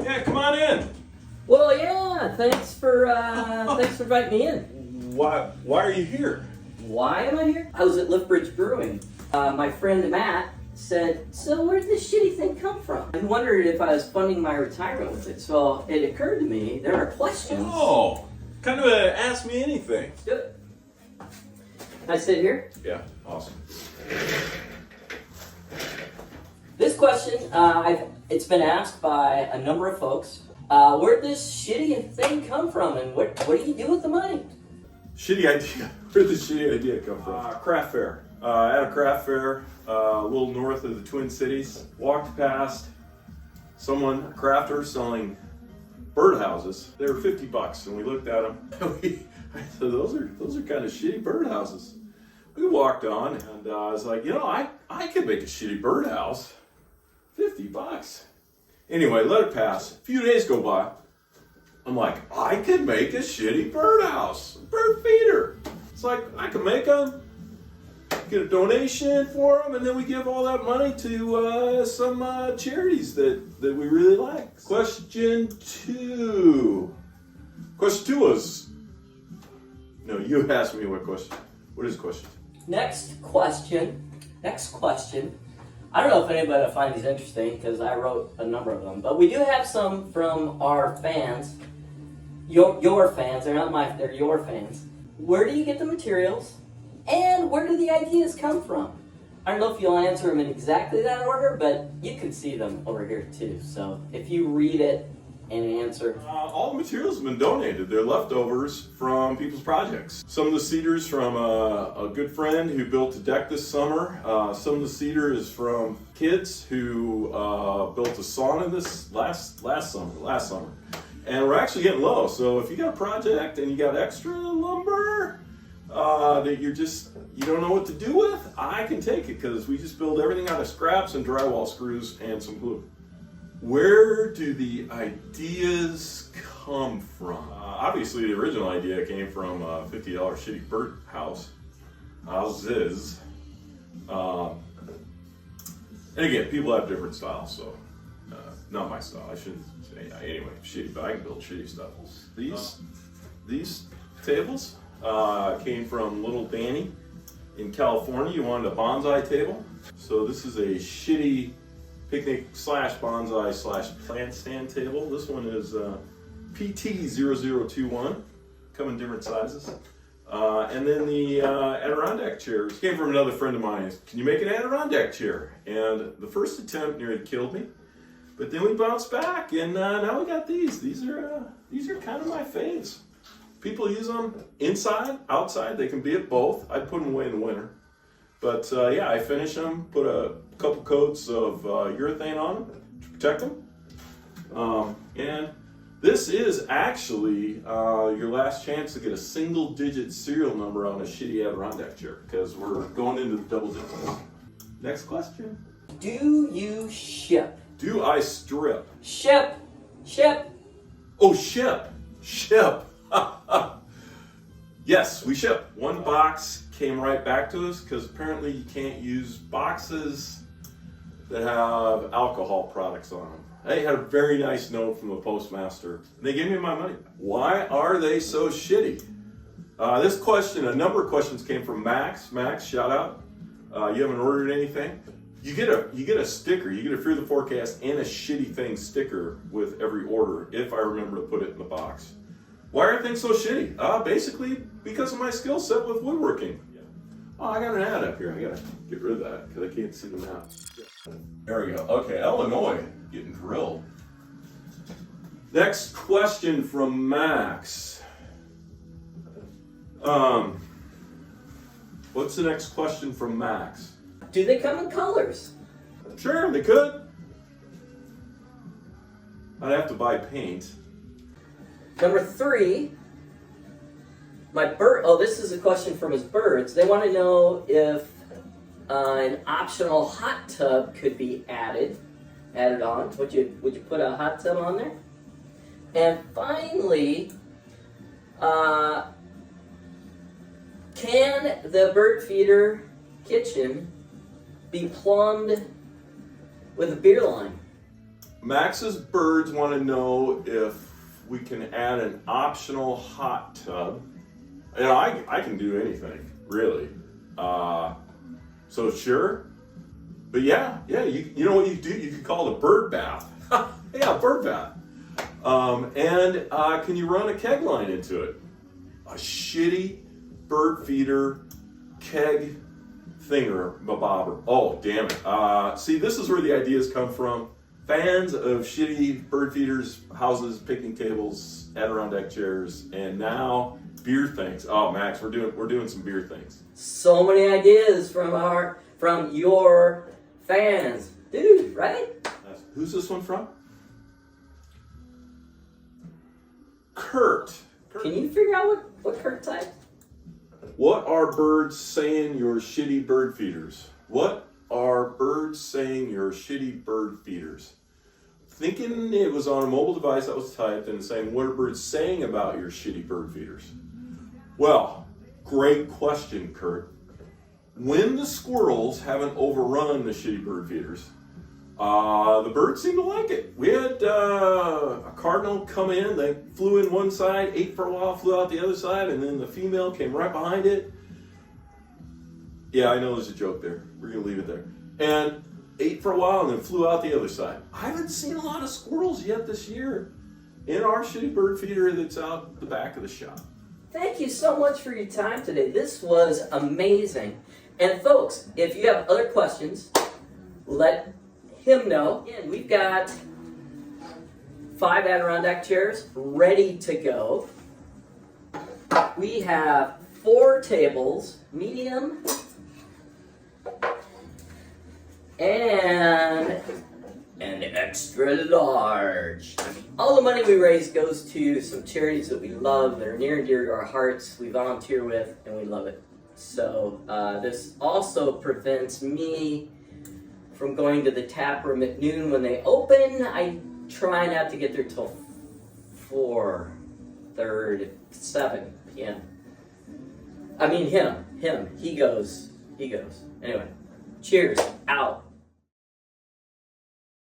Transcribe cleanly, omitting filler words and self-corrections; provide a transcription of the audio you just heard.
Yeah, come on in. Well, yeah. Thanks for inviting me in. Why are you here? Why am I here? I was at Liftbridge Brewing. My friend Matt said, "So where did this shitty thing come from?" I wondered if I was funding my retirement with it. So it occurred to me there are questions. Oh, kind of ask me anything. Good. Can I sit here? Yeah, awesome. This question, it's been asked by a number of folks. Where'd this shitty thing come from, and what do you do with the money? Shitty idea. Where'd the shitty idea come from? Craft fair. At a craft fair, a little north of the Twin Cities. Walked past someone, a crafter, selling birdhouses. They were $50, and we looked at them. I said, "Those are kind of shitty birdhouses." We walked on, and I was like, I could make a shitty birdhouse. $50. Anyway, let it pass. A few days go by. I'm like, I could make a shitty birdhouse, bird feeder. It's like, I could make them, get a donation for them, and then we give all that money to some charities that we really like. Question two. Question two was, no, you asked me what question. What is question? Next question. I don't know if anybody will find these interesting because I wrote a number of them, but we do have some from our fans. Your fans, they're your fans. Where do you get the materials? And where do the ideas come from? I don't know if you'll answer them in exactly that order, but you can see them over here too. So if you read it and answer. All the materials have been donated. They're leftovers from people's projects. Some of the cedars from a good friend who built a deck this summer. Some of the cedar is from kids who built a sauna this last summer. And we're actually getting low. So if you got a project and you got extra lumber that you don't know what to do with, I can take it because we just build everything out of scraps and drywall screws and some glue. Where do the ideas come from? Obviously, the original idea came from a $50 shitty bird house. Houses. And again, people have different styles, so not my style. I shouldn't say anyway. Shitty, but I can build shitty stuff. These tables came from little Danny in California. You wanted a bonsai table, so this is a shitty picnic / bonsai / plant stand table. This one is PT0021, come in different sizes. And then the Adirondack chairs came from another friend of mine. Can you make an Adirondack chair? And the first attempt nearly killed me, but then we bounced back, and now we got these. These are kind of my faves. People use them inside, outside. They can be at both. I'd put them away in the winter. But yeah, I finish them, put a couple coats of urethane on them to protect them. And this is actually your last chance to get a single-digit serial number on a shitty Adirondack chair because we're going into the double digits. Next question. Do you ship? Do I strip? Ship. Oh, ship. Yes, we ship. One box came right back to us because apparently you can't use boxes that have alcohol products on them. I had a very nice note from the postmaster. And they gave me my money. Why are they so shitty? This question, a number of questions came from Max. Max, shout out. You haven't ordered anything. You get a sticker. You get a Fear the Forecast and a Shitty Thing sticker with every order if I remember to put it in the box. Why are things so shitty? Basically because of my skill set with woodworking. Oh, I got an ad up here. I gotta get rid of that because I can't see the map. There we go. Okay, Illinois getting drilled. Next question from Max. What's the next question from Max? Do they come in colors? Sure, they could. I'd have to buy paint. Number 3, my bird. Oh, this is a question from his birds. They want to know if an optional hot tub could be added on. Would you put a hot tub on there? And finally, can the bird feeder kitchen be plumbed with a beer line? Max's birds want to know if we can add an optional hot tub. You know, I can do anything, really. So sure. But yeah, you know what you do? You can call it a bird bath. Yeah, bird bath. And can you run a keg line into it? A Sh1tty Bird Feeder keg thinger bobber. Oh, damn it. See, this is where the ideas come from. Fans of Sh1tty Bird Feeders, houses, picnic tables, Adirondack chairs, and now beer things. Oh, Max, we're doing some beer things. So many ideas from your fans, dude. Right? Who's this one from? Kurt. Can you figure out what Kurt typed? What are birds saying your Sh1tty bird feeders? What are birds saying your Sh1tty bird feeders? Thinking it was on a mobile device that was typed and saying, what are birds saying about your Sh1tty bird feeders? Well, great question, Kurt. When the squirrels haven't overrun the Sh1tty bird feeders, the birds seem to like it. We had a cardinal come in, they flew in one side, ate for a while, flew out the other side, and then the female came right behind it. Yeah, I know there's a joke there. We're going to leave it there. And ate for a while and then flew out the other side. I haven't seen a lot of squirrels yet this year in our Sh1tty bird feeder that's out the back of the shop. Thank you so much for your time today. This was amazing. And folks, if you have other questions, let him know. Again, we've got 5 Adirondack chairs ready to go. We have 4 tables, medium, and an extra large. All the money we raise goes to some charities that we love, that are near and dear to our hearts, we volunteer with, and we love it. So this also prevents me from going to the tap room at noon when they open. I try not to get there till 4:30, 7 p.m. I mean him, he goes. Anyway, cheers, out.